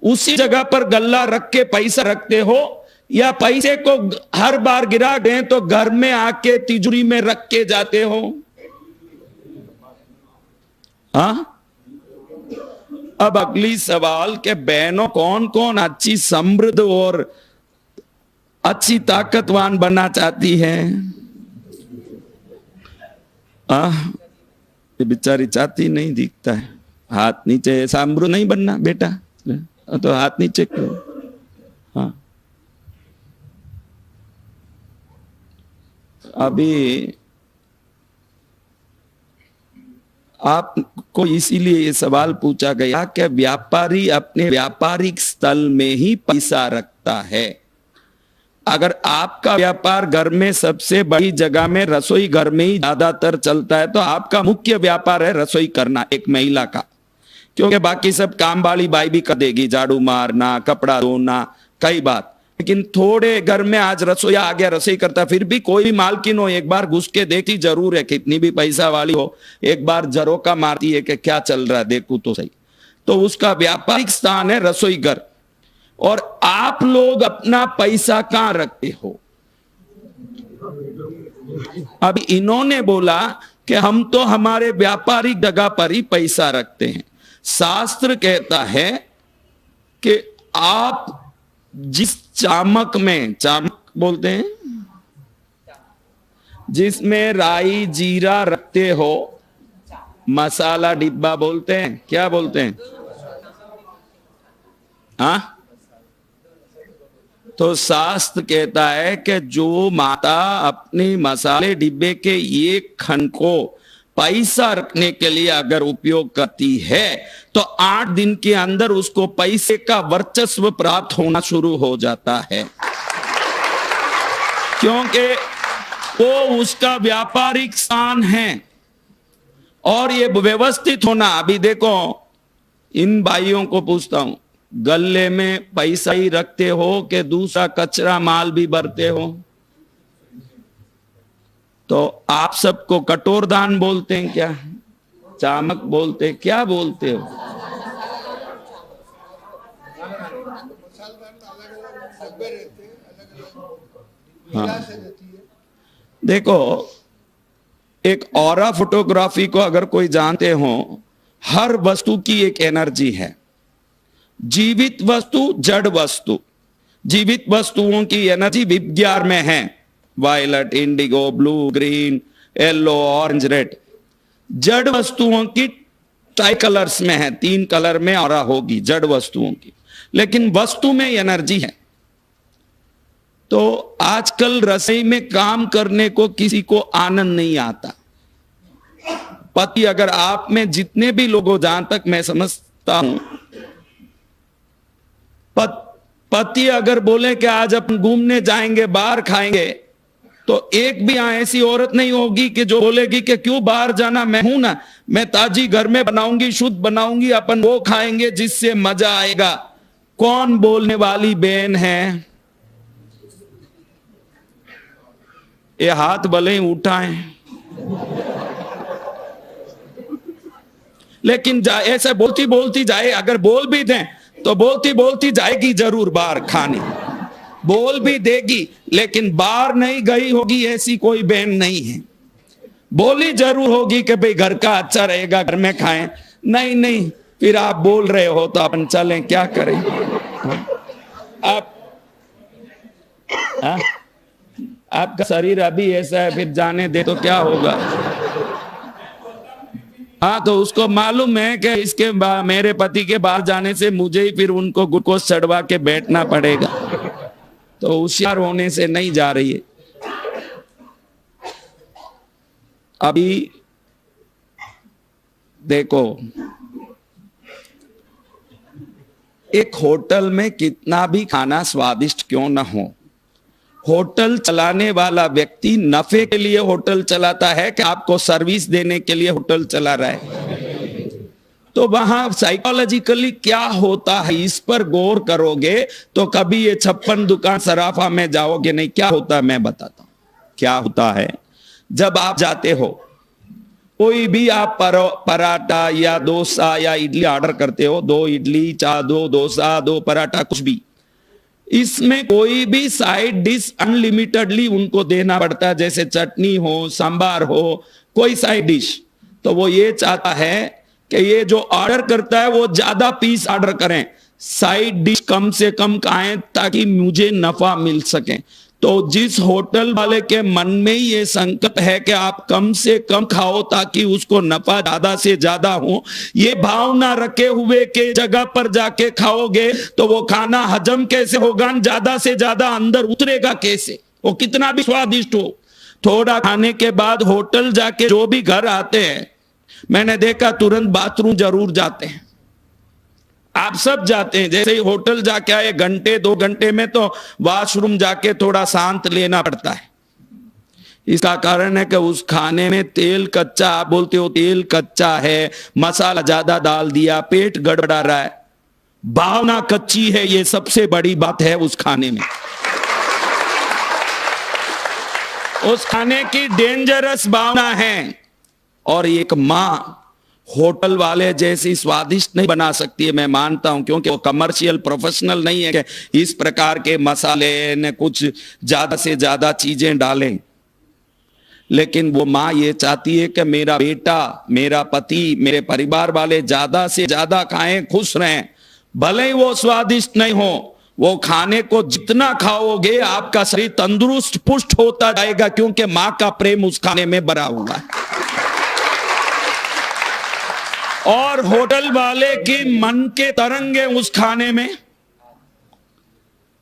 Speaker 1: उसी जगह पर गल्ला रख के पैसा रखते हो, या पैसे को हर बार गिरा दें तो घर में आके तिजोरी में रख के जाते हो? हाँ, अब अगली सवाल के बहनों कौन कौन अच्छी समृद्ध और अच्छी ताकतवान बनना चाहती है? ये बेचारी चाहती नहीं, दिखता है हाथ नीचे। समृद्ध नहीं बनना बेटा तो हाथ नीचे करो। हाँ, अभी आपको इसीलिए ये सवाल पूछा गया कि व्यापारी अपने व्यापारिक स्थल में ही पैसा रखता है। अगर आपका व्यापार घर में सबसे बड़ी जगह में रसोई घर में ही ज्यादातर चलता है तो आपका मुख्य व्यापार है रसोई करना एक महिला का, क्योंकि बाकी सब काम वाली बाई भी कर देगी, झाड़ू मारना, कपड़ा धोना, कई बात। लेकिन थोड़े घर में आज रसोईया आ गया, रसोई करता, फिर भी कोई भी मालकिन हो एक बार घुस के देखती जरूर है, कितनी भी पैसा वाली हो एक बार झरोका मारती है कि क्या चल रहा है देखूं तो सही। तो उसका व्यापारिक स्थान है रसोई घर। और आप लोग अपना पैसा कहां रखते हो? अभी इन्होंने बोला कि हम तो हमारे व्यापारिक जगह पर ही पैसा रखते हैं। शास्त्र कहता है कि आप जिस चामक में, चामक बोलते हैं जिसमें राई जीरा रखते हो, मसाला डिब्बा बोलते हैं, क्या बोलते हैं? हाँ, तो शास्त्र कहता है कि जो माता अपने मसाले डिब्बे के एक खंड को पैसा रखने के लिए अगर उपयोग करती है तो 8 दिन के अंदर उसको पैसे का वर्चस्व प्राप्त होना शुरू हो जाता है, क्योंकि वो उसका व्यापारिक स्थान है। और ये व्यवस्थित होना, अभी देखो इन भाइयों को पूछता हूं, गले में पैसा ही रखते हो कि दूसरा कचरा माल भी भरते हो? तो आप सबको कटोरदान बोलते हैं क्या, चामक बोलते हैं, क्या बोलते हो? हाँ, देखो एक ऑरा फोटोग्राफी को अगर कोई जानते हो, हर वस्तु की एक एनर्जी है। जीवित वस्तु, जड़ वस्तु, जीवित वस्तुओं की एनर्जी विज्ञान में है, violet, indigo, blue, green, yellow, orange, red. जड़ वस्तुओं की ट्राई कलर्स में है, 3 कलर में ऑरा होगी जड़ वस्तुओं की, लेकिन वस्तु में एनर्जी है। तो आजकल रसोई में काम करने को किसी को आनंद नहीं आता। पति, अगर आप में जितने भी लोगों, जहां तक मैं समझता हूं, पति अगर बोले कि आज अपन घूमने जाएंगे, बाहर खाएंगे, तो एक भी यहां ऐसी औरत नहीं होगी कि जो बोलेगी कि क्यों बाहर जाना, मैं हूं ना, मैं ताजी घर में बनाऊंगी, शुद्ध बनाऊंगी, अपन वो खाएंगे जिससे मजा आएगा। कौन बोलने वाली बहन है? ये हाथ भले ही उठाएं, लेकिन ऐसे बोलती बोलती जाए, अगर बोल भी दें तो बोलती बोलती जाएगी जरूर बाहर खाने, बोल भी देगी, लेकिन बाहर नहीं गई होगी ऐसी कोई बहन नहीं है। बोली जरूर होगी कि भाई घर का अच्छा रहेगा, घर में खाएं। नहीं नहीं, फिर आप बोल रहे हो तो अपन चलें, क्या करें? आपका शरीर अभी ऐसा है, फिर जाने दे तो क्या होगा? हाँ, तो उसको मालूम है कि इसके मेरे पति के बाहर जाने से मुझे ही फिर उनको ग्लूकोज चढ़वा के बैठना पड़ेगा, तो होशियार होने से नहीं जा रही है। अभी देखो, एक होटल में कितना भी खाना स्वादिष्ट क्यों ना हो, होटल चलाने वाला व्यक्ति नफे के लिए होटल चलाता है कि आपको सर्विस देने के लिए होटल चला रहा है? तो वहां साइकोलॉजिकली क्या होता है, इस पर गौर करोगे तो कभी ये 56 दुकान सराफा में जाओगे नहीं। क्या होता है मैं बताता हूं क्या होता है। जब आप जाते हो, कोई भी आप पराठा या डोसा या इडली ऑर्डर करते हो, 2 इडली, 2 डोसा, 2 पराठा, कुछ भी, इसमें कोई भी साइड डिश अनलिमिटेडली उनको देना पड़ता है, जैसे चटनी हो, सांबार हो, कोई साइड डिश। तो वो ये चाहता है कि ये जो ऑर्डर करता है वो ज्यादा पीस ऑर्डर करें, साइड डिश कम से कम खाएं ताकि मुझे नफा मिल सके। तो जिस होटल वाले के मन में ये संकल्प है कि आप कम से कम खाओ ताकि उसको नफा ज्यादा से ज्यादा हो, ये भावना रखे हुए के जगह पर जाके खाओगे तो वो खाना हजम कैसे होगा, ज्यादा से ज्यादा अंदर उतरेगा कैसे, वो कितना भी स्वादिष्ट हो। थोड़ा खाने के बाद होटल जाके जो भी घर आते हैं, मैंने देखा तुरंत बाथरूम जरूर जाते हैं। आप सब जाते हैं, जैसे ही होटल जाके आए घंटे 2 घंटे में तो वॉशरूम जाके थोड़ा शांत लेना पड़ता है। इसका कारण है कि उस खाने में तेल कच्चा, आप बोलते हो तेल कच्चा है, मसाला ज्यादा डाल दिया, पेट गड़बड़ा रहा है, भावना कच्ची है, ये सबसे बड़ी बात है उस खाने में। उस खाने की डेंजरस भावना है। और एक मां होटल वाले जैसी स्वादिष्ट नहीं बना सकती है, मैं मानता हूं, क्योंकि वो कमर्शियल प्रोफेशनल नहीं है कि इस प्रकार के मसाले ने कुछ ज्यादा से ज्यादा चीजें डालें। लेकिन वो मां ये चाहती है कि मेरा बेटा, मेरा पति, मेरे परिवार वाले ज्यादा से ज्यादा खाएं, खुश रहें, भले ही वो स्वादिष्ट नहीं हो। वो खाने को जितना खाओगे आपका शरीर तंदुरुस्त पुष्ट होता जाएगा, क्योंकि मां का प्रेम उस खाने में भरा हुआ है। और होटल वाले की मन के तरंगे उस खाने में,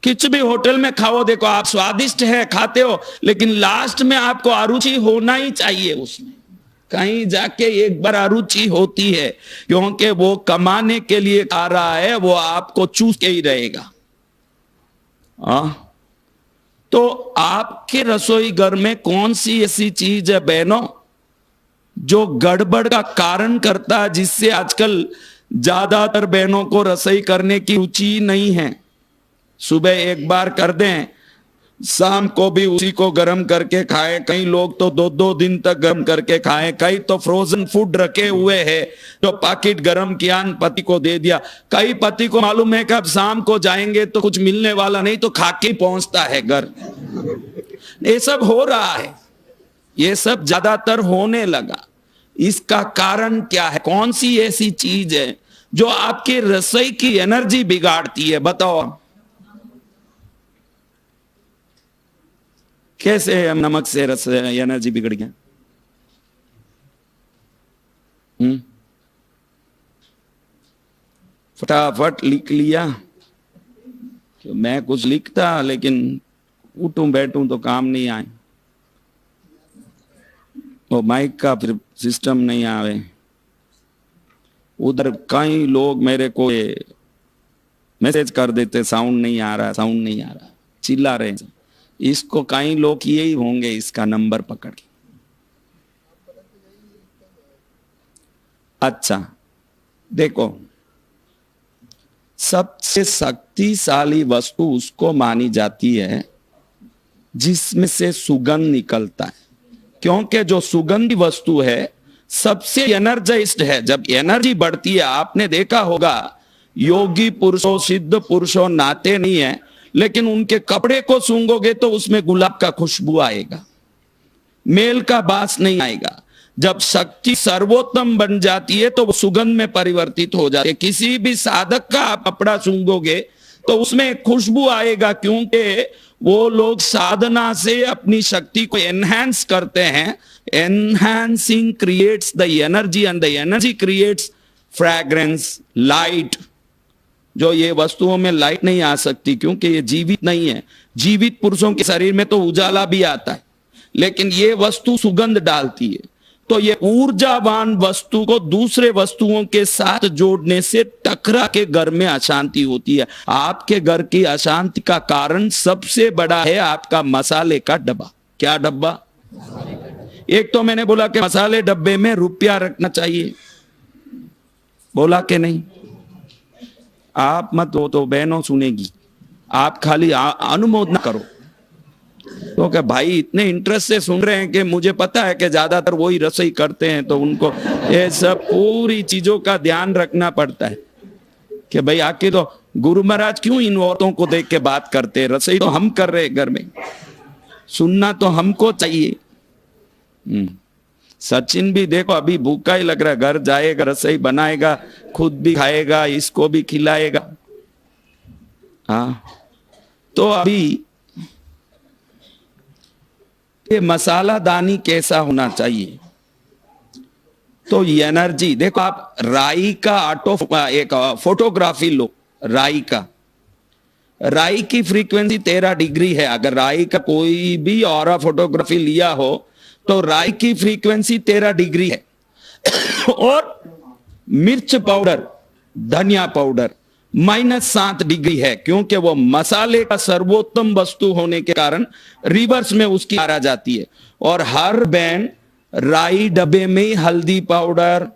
Speaker 1: किसी भी होटल में खाओ, देखो आप स्वादिष्ट है खाते हो, लेकिन लास्ट में आपको अरुचि होना ही चाहिए उसमें, कहीं जाके एक बार अरुचि होती है, क्योंकि वो कमाने के लिए खा रहा है, वो आपको चूस के ही रहेगा। तो आपके रसोई घर में कौन सी ऐसी चीज है बहनों जो गड़बड़ का कारण करता है, जिससे आजकल ज्यादातर बहनों को रसोई करने की रुचि नहीं है। सुबह एक बार कर दें, शाम को भी उसी को गर्म करके खाएं, कई लोग तो 2-2 दिन तक गर्म करके खाएं, कई तो फ्रोजन फूड रखे हुए हैं जो पैकेट गर्म किया पति को दे दिया। कई पति को मालूम है कि अब शाम को जाएंगे तो कुछ मिलने वाला नहीं, तो खा के पहुंचता है घर। ये सब हो रहा है, ये सब ज्यादातर होने लगा। इसका कारण क्या है? कौन सी ऐसी चीज है जो आपके रसोई की एनर्जी बिगाड़ती है? बताओ कैसे नमक से एनर्जी बिगड़ गया? फटाफट लिख लिया। तो मैं कुछ लिखता, लेकिन उठूं बैठूं तो काम नहीं आए, वो माइक का फिर सिस्टम नहीं आवे। उधर कई लोग मेरे को मैसेज कर देते, साउंड नहीं आ रहा, साउंड नहीं आ रहा, चिल्ला रहे हैं। इसको कई लोग यही होंगे, इसका नंबर पकड़ के। अच्छा देखो, सबसे शक्तिशाली वस्तु उसको मानी जाती है जिसमें से सुगंध निकलता है, क्योंकि जो सुगंधी वस्तु है सबसे एनर्जाइज्ड है। जब एनर्जी बढ़ती है, आपने देखा होगा योगी पुरुषों, सिद्ध पुरुषों नहाते नहीं है, लेकिन उनके कपड़े को सूंघोगे तो उसमें गुलाब का खुशबू आएगा, मेल का बास नहीं आएगा। जब शक्ति सर्वोत्तम बन जाती है तो वो सुगंध में परिवर्तित हो जाती है। किसी भी साधक का आप कपड़ा सूंघोगे तो उसमें खुशबू आएगा, क्योंकि वो लोग साधना से अपनी शक्ति को एनहांस करते हैं। Enhancing creates the energy and the energy creates fragrance, light. जो ये वस्तुओं में लाइट नहीं आ सकती, क्योंकि ये जीवित नहीं है। जीवित पुरुषों के शरीर में तो उजाला भी आता है, लेकिन ये वस्तु सुगंध डालती है। तो ये ऊर्जावान वस्तु को दूसरे वस्तुओं के साथ जोड़ने से टकरा के घर में अशांति होती है। आपके घर की अशांति का कारण सबसे बड़ा है आपका मसाले का डब्बा। क्या डब्बा? एक तो मैंने बोला कि मसाले डब्बे में रुपया रखना चाहिए, बोला कि नहीं? आप मत हो तो बहनों सुनेगी, आप खाली अनुमोदन करो। तो क्या भाई इतने इंटरेस्ट से सुन रहे हैं कि मुझे पता है कि ज्यादातर वही रसोई करते हैं, तो उनको ये सब पूरी चीजों का ध्यान रखना पड़ता है कि भाई आके तो गुरु महाराज क्यों इन औरतों को देख के बात करते हैं? रसोई तो हम कर रहे हैं घर में, सुनना तो हमको चाहिए। सचिन भी देखो अभी भूखा ही लग रहा है, घर जाएगा, रसोई बनाएगा, खुद भी खाएगा, इसको भी खिलाएगा। हाँ, तो अभी ये मसाला दानी कैसा होना चाहिए? तो एनर्जी देखो, आप राई का एक फोटोग्राफी लो, राई का, राई की फ्रीक्वेंसी 13 डिग्री है। अगर राई का कोई भी ऑरा फोटोग्राफी लिया हो तो राई की फ्रीक्वेंसी 13 डिग्री है। और मिर्च पाउडर, धनिया पाउडर -7 डिग्री है, क्योंकि वो मसाले का सर्वोत्तम वस्तु होने के कारण रिवर्स में उसकी आ जाती है। और हर बहन राई डब्बे में हल्दी पाउडर,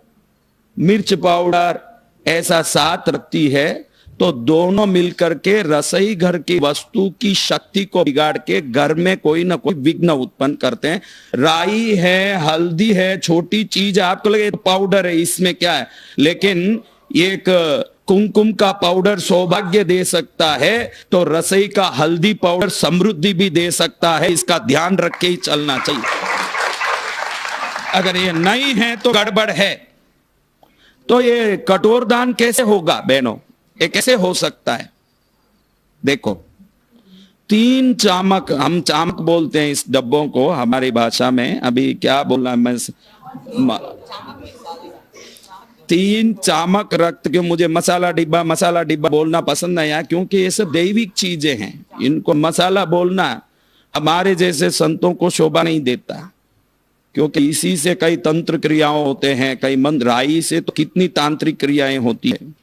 Speaker 1: मिर्च पाउडर ऐसा साथ रखती है, तो दोनों मिलकर के रसोई घर की वस्तु की शक्ति को बिगाड़ के घर में कोई ना कोई विघ्न उत्पन्न करते हैं। राई है, हल्दी है, छोटी चीज है, आपको लगे पाउडर है, इसमें क्या है, लेकिन एक कुमकुम का पाउडर सौभाग्य दे सकता है, तो रसोई का हल्दी पाउडर समृद्धि भी दे सकता है। इसका ध्यान रख के ही चलना चाहिए। अगर ये नहीं है तो गड़बड़ है। तो ये कठोर दान कैसे होगा बहनों? ये कैसे हो सकता है? देखो, 3 चामक, हम चामक बोलते हैं इस डब्बों को हमारी भाषा में, अभी क्या बोलना मैं 3 चामक रक्त, क्यों मुझे मसाला डिब्बा बोलना पसंद नहीं है, क्योंकि ये सब दैविक चीजें हैं, इनको मसाला बोलना हमारे जैसे संतों को शोभा नहीं देता, क्योंकि इसी से कई तंत्र क्रियाओं होते हैं, कई मंत्र, राई से तो कितनी तांत्रिक क्रियाएं होती है,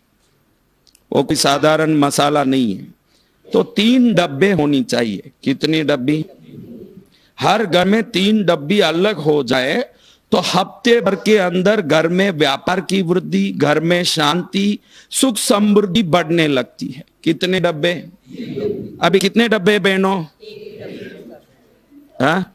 Speaker 1: वो कोई साधारण मसाला नहीं है। तो 3 डब्बे होनी चाहिए। कितनी डब्बी? हर घर में 3 डब्बी अलग हो जाए तो हफ्ते भर के अंदर घर में व्यापार की वृद्धि, घर में शांति, सुख समृद्धि बढ़ने लगती है। कितने डब्बे? अभी कितने डब्बे बहनों? हाँ,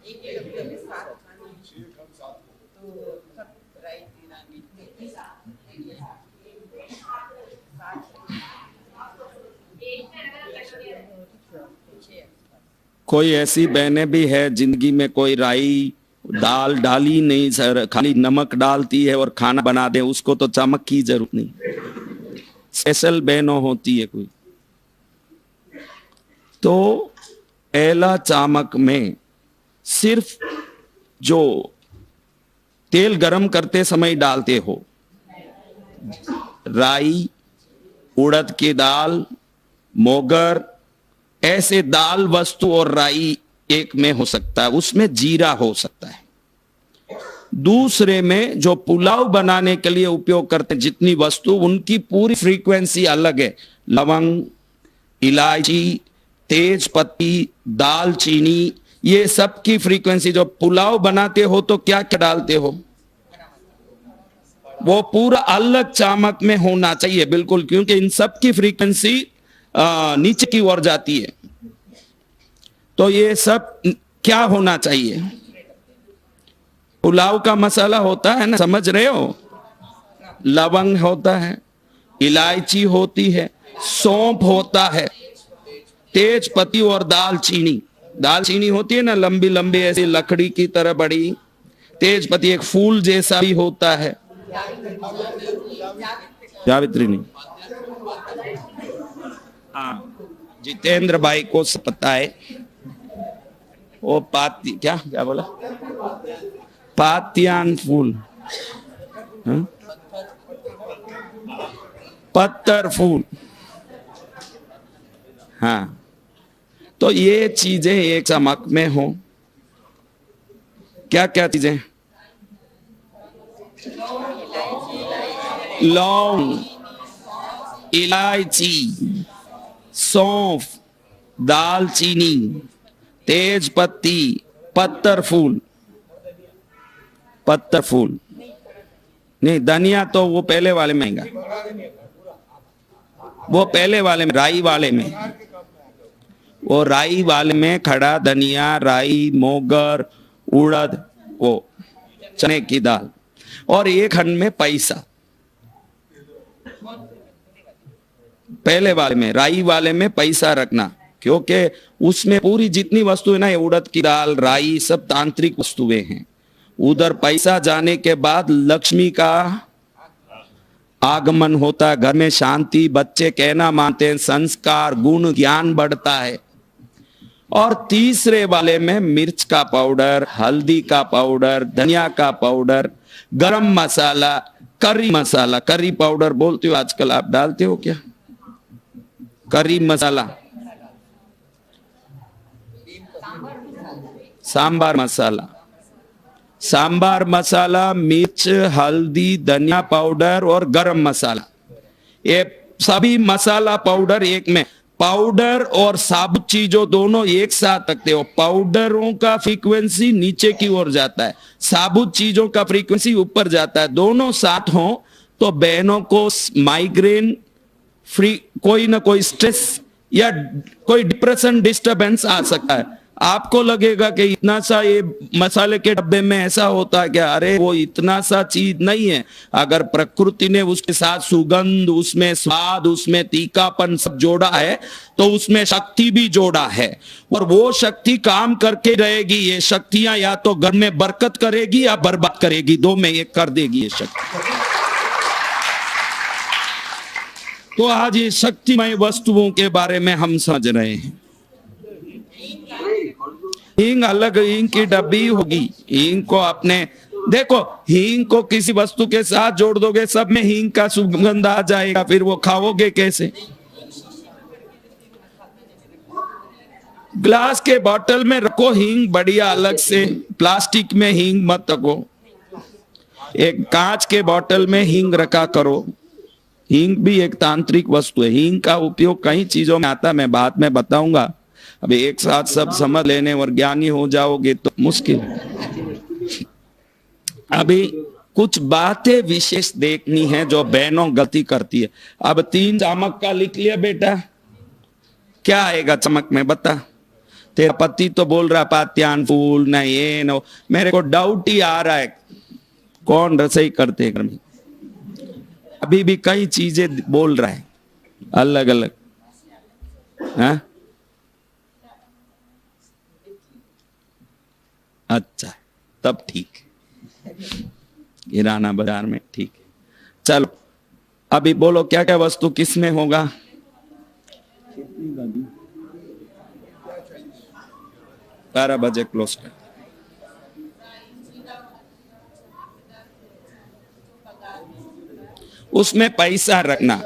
Speaker 1: कोई ऐसी बहनें भी है जिंदगी में कोई राई दाल डाली नहीं सर, खाली नमक डालती है और खाना बना दे, उसको तो चमक की जरूरत नहीं। स्पेशल बहनों होती है कोई। तो पहला चामक में सिर्फ जो तेल गरम करते समय डालते हो, राई, उड़द की दाल, मोगर, ऐसे दाल वस्तु और राई एक में हो सकता है, उसमें जीरा हो सकता है। दूसरे में जो पुलाव बनाने के लिए उपयोग करते हैं जितनी वस्तु, उनकी पूरी फ्रीक्वेंसी अलग है। लवंग, इलायची, तेज पत्ती, दालचीनी, ये सब की फ्रीक्वेंसी, जो पुलाव बनाते हो तो क्या क्या डालते हो, वो पूरा अलग चामक में होना चाहिए बिल्कुल, क्योंकि इन सब की फ्रीक्वेंसी नीचे की ओर जाती है। तो ये सब क्या होना चाहिए? पुलाव का मसाला होता है ना, समझ रहे हो? लवंग होता है, इलायची होती है, सौंफ होता है, तेज पत्ती और दालचीनी। दालचीनी होती है ना, लंबी लंबी ऐसी लकड़ी की तरह बड़ी। तेज पत्ती एक फूल जैसा भी होता है। जावित्री नहीं, हाँ, जितेंद्र भाई को पता है। वो क्या क्या बोला? पातियान फूल, पत्थर फूल, हाँ। तो ये चीजें एक चमक में हो। क्या क्या चीजें? लौंग, इलायची, सौंफ, दालचीनी, तेज पत्ती, पत्थर फूल। पत्थर फूल नहीं, धनिया तो वो पहले वाले में आएगा, वो पहले वाले में, राई वाले में, वो राई वाले में खड़ा धनिया, राई, मोगर, उड़द, वो चने की दाल, और एक खंड में पैसा। पहले वाले में, राई वाले में पैसा रखना, क्योंकि उसमें पूरी जितनी वस्तु है ना, ये उड़द की दाल, राई, सब तांत्रिक वस्तुएं हैं। उधर पैसा जाने के बाद लक्ष्मी का आगमन होता है, घर में शांति, बच्चे कहना मानते हैं, संस्कार, गुण, ज्ञान बढ़ता है। और तीसरे वाले में मिर्च का पाउडर, हल्दी का पाउडर, धनिया का पाउडर, गरम मसाला, करी मसाला, करी पाउडर बोलते हो आजकल, आप डालते हो क्या? करी मसाला, सांबार मसाला, सांबार मसाला, मिर्च, हल्दी, धनिया पाउडर और गरम मसाला, ये सभी मसाला पाउडर एक में। पाउडर और साबुत चीजों दोनों एक साथ रखते हो। पाउडरों का फ्रीक्वेंसी नीचे की ओर जाता है, साबुत चीजों का फ्रीक्वेंसी ऊपर जाता है। दोनों साथ हो तो बहनों को माइग्रेन फ्री, कोई ना कोई स्ट्रेस या कोई डिप्रेशन, डिस्टरबेंस आ सकता है। आपको लगेगा कि इतना सा ये मसाले के डब्बे में ऐसा होता है क्या? अरे वो इतना सा चीज नहीं है। अगर प्रकृति ने उसके साथ सुगंध, उसमें स्वाद, उसमें तीखापन सब जोड़ा है तो उसमें शक्ति भी जोड़ा है, और वो शक्ति काम करके रहेगी। ये शक्तियां या तो घर में बरकत करेगी या बर्बाद करेगी, दो में एक कर देगी ये शक्ति। तो आज ये शक्तिमय वस्तुओं के बारे में हम समझ रहे हैं। हींग अलग हींग की डब्बी होगी। हींग को अपने देखो, हींग को किसी वस्तु के साथ जोड़ दोगे, सब में हींग का सुगंध आ जाएगा, फिर वो खाओगे कैसे? ग्लास के बोतल में रखो हींग बढ़िया अलग से, प्लास्टिक में हींग मत रखो। एक कांच के बोतल में हींग रखा करो। हींग भी एक तांत्रिक वस्तु है। हींग का उपयोग कई चीजों में आता है, मैं बाद में बताऊंगा। अभी एक साथ सब समझ लेने और ज्ञानी हो जाओगे तो मुश्किल। अभी कुछ बातें विशेष देखनी है जो बहनों गलती करती है। अब 3 चमक का लिख लिया बेटा, क्या आएगा चमक में बता? तेरा पति तो बोल रहा पात्यान फूल न ये न, मेरे को डाउट ही आ रहा है कौन रसोई करते घर में। अभी भी कई चीजें बोल रहा है अलग अलग। हाँ अच्छा, तब ठीक है, किराना बाजार में ठीक है। चलो अभी बोलो क्या क्या वस्तु किस में होगा? 12 बजे क्लोज कर। उसमें पैसा रखना।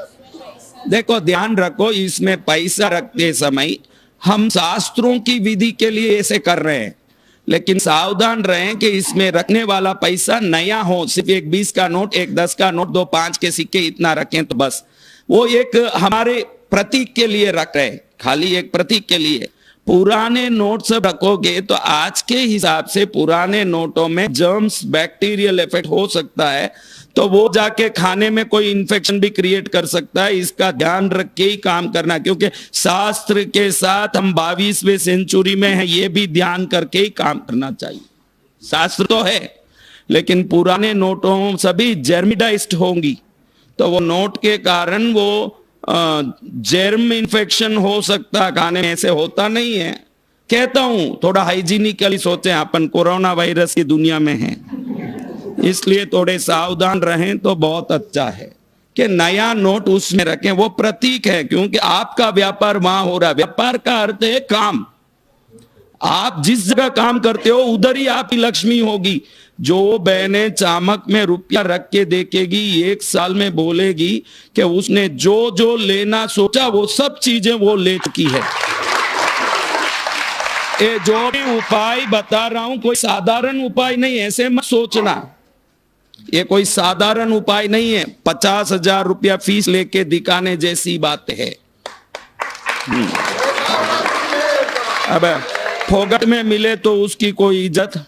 Speaker 1: देखो ध्यान रखो, इसमें पैसा रखते समय हम शास्त्रों की विधि के लिए ऐसे कर रहे हैं, लेकिन सावधान रहें कि इसमें रखने वाला पैसा नया हो। सिर्फ एक 20 का नोट, एक 10 का नोट, 2 5 के सिक्के इतना रखें तो बस। वो एक हमारे प्रतीक के लिए रख रहे, खाली एक प्रतीक के लिए। पुराने नोट सब रखोगे तो आज के हिसाब से पुराने नोटों में जर्म्स, बैक्टीरियल इफेक्ट हो सकता है, तो वो जाके खाने में कोई इन्फेक्शन भी क्रिएट कर सकता है। इसका ध्यान रख के ही काम करना, क्योंकि शास्त्र के साथ हम 22वीं सेंचुरी में है, ये भी ध्यान करके ही काम करना चाहिए। शास्त्र तो है लेकिन पुराने नोटों सभी जर्मिडाइज्ड होंगी, तो वो नोट के कारण वो जर्म इन्फेक्शन हो सकता है, खाने में ऐसे होता नहीं है। कहता हूं थोड़ा हाइजीनिकली सोचें, अपन कोरोना वायरस की दुनिया में हैं, इसलिए थोड़े सावधान रहें तो बहुत अच्छा है कि नया नोट उसमें रखें। वो प्रतीक है, क्योंकि आपका व्यापार वहां हो रहा है। व्यापार का अर्थ है काम। आप जिस जगह काम करते हो उधर ही आपकी लक्ष्मी होगी। जो बहनें चामक में रुपया रख के देखेगी, 1 साल में बोलेगी कि उसने जो जो लेना सोचा वो सब चीजें वो ले चुकी है। ये जो भी उपाय बता रहा हूं कोई साधारण उपाय नहीं, ऐसे मत सोचना। ये कोई साधारण उपाय नहीं है। 50,000 रुपया फीस लेके दिखाने जैसी बात है। अब फोगट में मिले तो उसकी कोई इज्जत